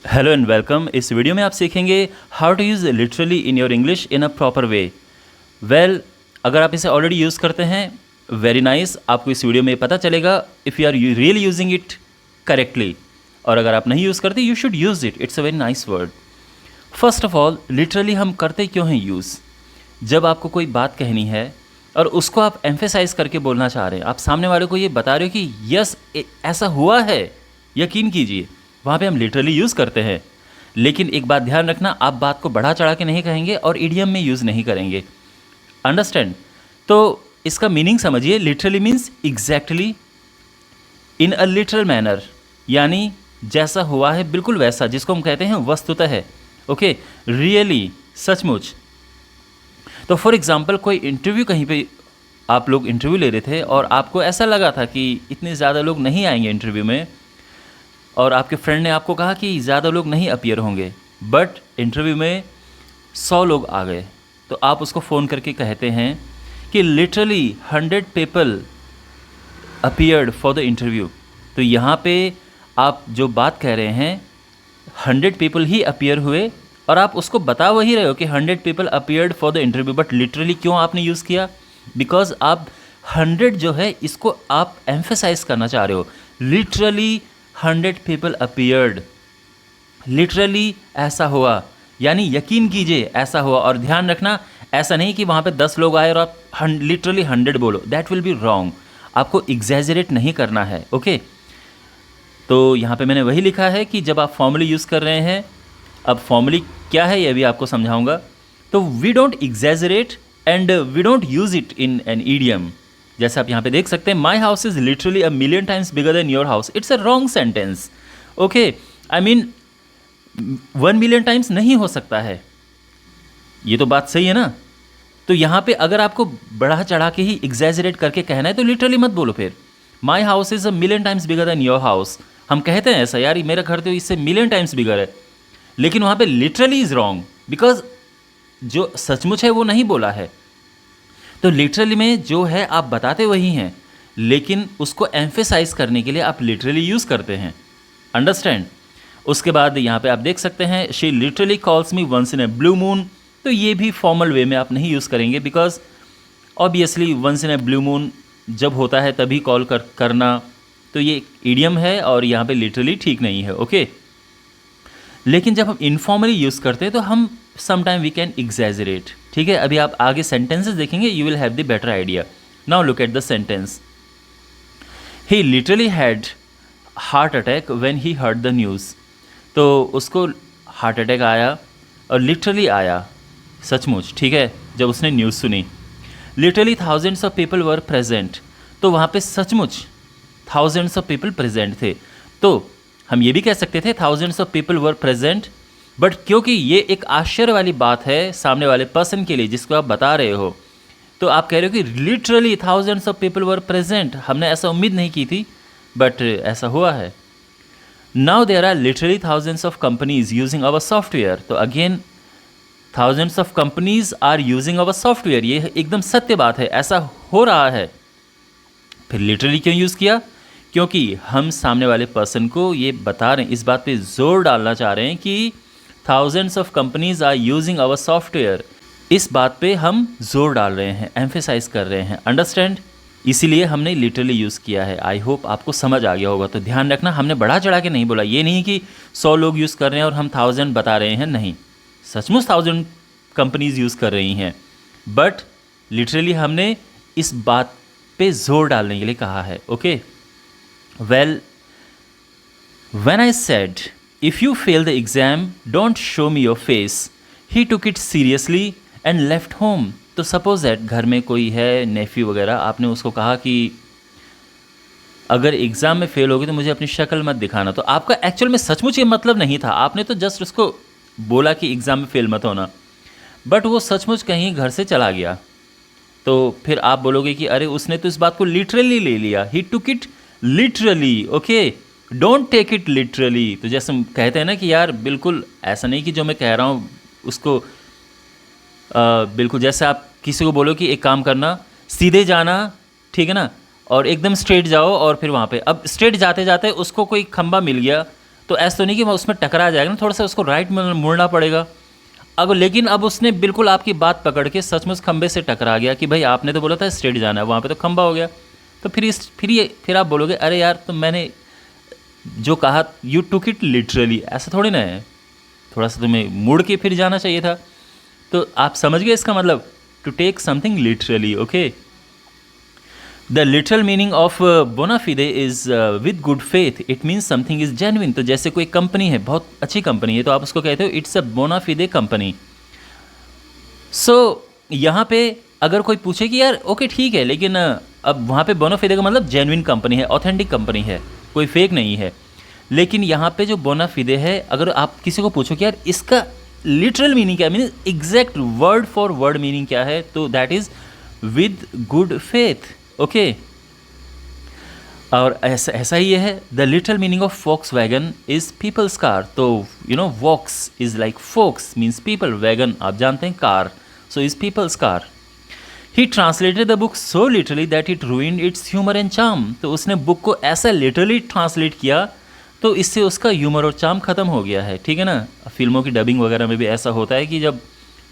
Hello and welcome. इस video में आप सीखेंगे how to use literally in your English in a proper way. अगर आप इसे ऑलरेडी यूज़ करते हैं, वेरी नाइस, आपको इस वीडियो में पता चलेगा if you are really using it correctly. और अगर आप नहीं यूज़ करते, you should use it, it's a very nice word. First of all, literally हम करते क्यों हैं यूज़? जब आपको कोई बात कहनी है और उसको आप एम्फेसाइज करके बोलना चाह रहे हैं, आप सामने वाले को ये बता रहे हो कि यस ऐसा हुआ है, यकीन कीजिए, वहाँ पे हम लिटरली यूज़ करते हैं। लेकिन एक बात ध्यान रखना, आप बात को बढ़ा चढ़ा के नहीं कहेंगे और इडियम में यूज़ नहीं करेंगे। अंडरस्टैंड? तो इसका मीनिंग समझिए। लिटरली मीन्स एग्जैक्टली, इन अ लिटरल मैनर, यानी जैसा हुआ है बिल्कुल वैसा, जिसको हम कहते हैं वस्तुतः है। ओके, रियली, सचमुच। तो फॉर एग्ज़ाम्पल, कोई इंटरव्यू, कहीं पे आप लोग इंटरव्यू ले रहे थे और आपको ऐसा लगा था कि इतने ज़्यादा लोग नहीं आएंगे इंटरव्यू में, और आपके फ्रेंड ने आपको कहा कि ज़्यादा लोग नहीं अपीयर होंगे, बट इंटरव्यू में 100 लोग आ गए। तो आप उसको फ़ोन करके कहते हैं कि literally 100 people appeared for the interview. तो यहाँ पे आप जो बात कह रहे हैं, 100 पीपल ही अपीयर हुए, और आप उसको बता वही रहे हो कि 100 people appeared for the interview, but literally क्यों आपने यूज़ किया? बिकॉज आप 100 जो है इसको आप एम्फेसाइज करना चाह रहे हो। लिटरली 100 पीपल अपीयर्ड, लिटरली ऐसा हुआ, यानी यकीन कीजिए ऐसा हुआ। और ध्यान रखना, ऐसा नहीं कि वहाँ पे 10 लोग आए और आप लिटरली 100 बोलो, दैट विल बी रॉन्ग। आपको एग्जैजरेट नहीं करना है। ओके, तो यहाँ पे मैंने वही लिखा है कि जब आप फॉर्मली यूज़ कर रहे हैं, अब फॉर्मली क्या है ये भी आपको समझाऊंगा। तो we don't exaggerate and we don't use it in an idiom. जैसे आप यहाँ पे देख सकते हैं, my house is literally 1,000,000 times bigger than your house. It's a wrong sentence. Okay, I mean 1,000,000 times नहीं हो सकता है, ये तो बात सही है ना। तो यहाँ पे अगर आपको बढ़ा चढ़ा के ही एग्जैजरेट करके कहना है तो लिटरली मत बोलो। फिर माई house is 1,000,000 times bigger than your house, हम कहते हैं ऐसा, यार मेरा घर तो इससे 1,000,000 टाइम्स बिगर है, लेकिन वहाँ पे लिटरली इज़ रॉन्ग, बिकॉज जो सचमुच है वो नहीं बोला है। तो लिटरली में जो है आप बताते वही हैं, लेकिन उसको एम्फेसाइज करने के लिए आप लिटरली यूज़ करते हैं। अंडरस्टैंड? उसके बाद यहाँ पे आप देख सकते हैं, she literally calls me once in a blue moon. तो ये भी फॉर्मल वे में आप नहीं यूज़ करेंगे, because obviously once in a blue moon जब होता है तभी कॉल करना, तो ये ईडियम है और यहाँ पे लिटरली ठीक नहीं है। ओके, लेकिन जब हम इनफॉर्मली यूज़ करते हैं तो हम समटाइम वी कैन एग्जैजरेट। ठीक है, अभी आप आगे सेंटेंसेस देखेंगे, you will have the better idea. Now look at the sentence. He literally had heart attack when he heard the news. तो उसको हार्ट अटैक आया, और लिटरली आया, सचमुच, ठीक है, जब उसने न्यूज़ सुनी। Literally thousands of people were present. तो वहाँ पे सचमुच थाउजेंड्स ऑफ पीपल प्रेजेंट थे। तो हम ये भी कह सकते थे thousands of people were present, but क्योंकि ये एक आश्चर्य वाली बात है सामने वाले पर्सन के लिए जिसको आप बता रहे हो, तो आप कह रहे हो कि literally thousands of people were present. हमने ऐसा उम्मीद नहीं की थी, बट ऐसा हुआ है। Now there are literally thousands of companies using our software. तो again thousands of companies are using our software, ये एकदम सत्य बात है, ऐसा हो रहा है। फिर लिटरली क्यों यूज़ किया? क्योंकि हम सामने वाले पर्सन को ये बता रहे हैं, इस बात पे जोर डालना चाह रहे हैं कि thousands of companies are using our software. इस बात पे हम जोर डाल रहे हैं, एम्फेसाइज कर रहे हैं। अंडरस्टैंड? इसीलिए हमने लिटरली यूज़ किया है। आई होप आपको समझ आ गया होगा। तो ध्यान रखना, हमने बढ़ा चढ़ा के नहीं बोला। ये नहीं कि 100 लोग यूज़ कर रहे हैं और हम 1000 बता रहे हैं, नहीं, सचमुच 1000 कंपनीज यूज़ कर रही हैं, बट लिटरली हमने इस बात पे जोर डालने के लिए कहा है। Okay, well, when I said, if you fail the exam, don't show me your face, he took it seriously and left home. तो सपोज दैट घर में कोई है, नेफ्यू वगैरह, आपने उसको कहा कि अगर एग्ज़ाम में फ़ेल होगी तो मुझे अपनी शक्ल मत दिखाना। तो आपका एक्चुअल में सचमुच ये मतलब नहीं था, आपने तो जस्ट उसको बोला कि एग्ज़ाम में फ़ेल मत होना, बट वो सचमुच कहीं घर से चला गया। तो फिर आप बोलोगे कि अरे उसने तो इस बात को लिटरली ले लिया, he took it literally. Okay, don't take it literally. तो जैसे हम कहते हैं ना कि यार बिल्कुल ऐसा नहीं कि जो मैं कह रहा हूँ उसको बिल्कुल, जैसे आप किसी को बोलो कि एक काम करना, सीधे जाना, ठीक है ना, और एकदम स्ट्रेट जाओ, और फिर वहाँ पे अब स्ट्रेट जाते जाते उसको कोई खंबा मिल गया तो ऐसा तो नहीं कि उसमें टकरा जाएगा ना, थोड़ा सा उसको राइट में मुड़ना पड़ेगा। अगर लेकिन अब उसने बिल्कुल आपकी बात पकड़ के सचमुच खंबे से टकरा गया कि भाई आपने तो बोला था स्ट्रेट जाना है, वहाँ पे तो खंबा हो गया, तो फिर आप बोलोगे अरे यार तो मैंने जो कहा यू टुक इट लिटरली, ऐसा थोड़ी ना है, थोड़ा सा तुम्हें मुड़ के फिर जाना चाहिए था। तो आप समझ गए इसका मतलब, to take something literally. Okay, the literal meaning of bona fide is with good faith, it means something is genuine. तो जैसे कोई कंपनी है, बहुत अच्छी कंपनी है, तो आप उसको कहते हो इट्स अ बोना फिदे कंपनी। सो यहाँ पे अगर कोई पूछे कि यार ओके ठीक है, लेकिन अब वहाँ पे बोना फिदे का मतलब जेन्युइन कंपनी है, ऑथेंटिक कंपनी है, कोई फेक नहीं है। लेकिन यहाँ पे जो बोना फिदे है, अगर आप किसी को पूछो कि यार इसका लिटरल मीनिंग क्या है, mean exact word for word meaning क्या है, तो that is with good faith. Okay, और ऐसा ही है। The literal meaning of Volkswagen is people's car. तो you know volks is like volks means people, wagen आप जानते हैं car, so is people's car. He translated the book so literally that it ruined its humour and charm. तो उसने book को ऐसा literally translate किया तो इससे उसका ह्यूमर और चार्म ख़त्म हो गया है। ठीक है ना, फिल्मों की डबिंग वगैरह में भी ऐसा होता है कि जब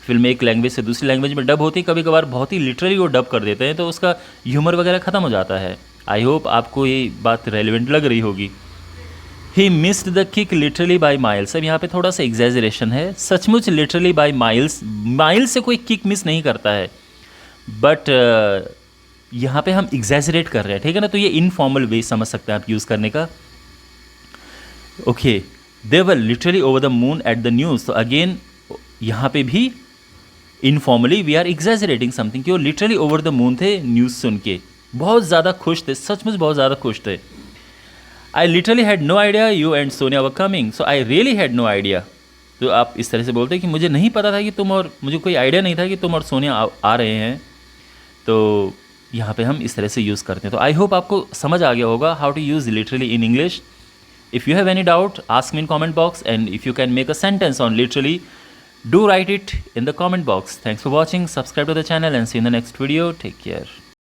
फिल्म एक लैंग्वेज से दूसरी लैंग्वेज में डब होती है, कभी कभार बहुत ही लिटरली वो डब कर देते हैं, तो उसका ह्यूमर वगैरह ख़त्म हो जाता है। आई होप आपको ये बात रेलिवेंट लग रही होगी। He missed the kick literally by miles. अब यहाँ पे थोड़ा सा एग्जैजरेशन है, सचमुच लिटरली बाई माइल्स, माइल्स से कोई किक मिस नहीं करता है, बट यहाँ पे हम एग्जैजरेट कर रहे हैं। ठीक है ना, तो ये इनफॉर्मल वे समझ सकते हैं आप यूज़ करने का। Okay, they were literally over the moon at the news. तो अगेन यहाँ पे भी informally we are exaggerating something, कि वो लिटरली ओवर द मून थे न्यूज़ सुन के, बहुत ज़्यादा खुश थे, सचमुच बहुत ज़्यादा खुश थे। I literally had no idea you and Sonia were coming, so I really had no idea. तो आप इस तरह से बोलते हैं कि मुझे नहीं पता था कि तुम, और मुझे कोई आइडिया नहीं था कि तुम और सोनिया आ रहे हैं। तो यहाँ पे हम इस तरह से यूज़ करते हैं। तो आई होप आपको समझ आ गया होगा how to use literally in English. If you have any doubt ask me in comment box, and if you can make a sentence on literally, do write it in the comment box. Thanks for watching. Subscribe to the channel and see you in the next video. Take care.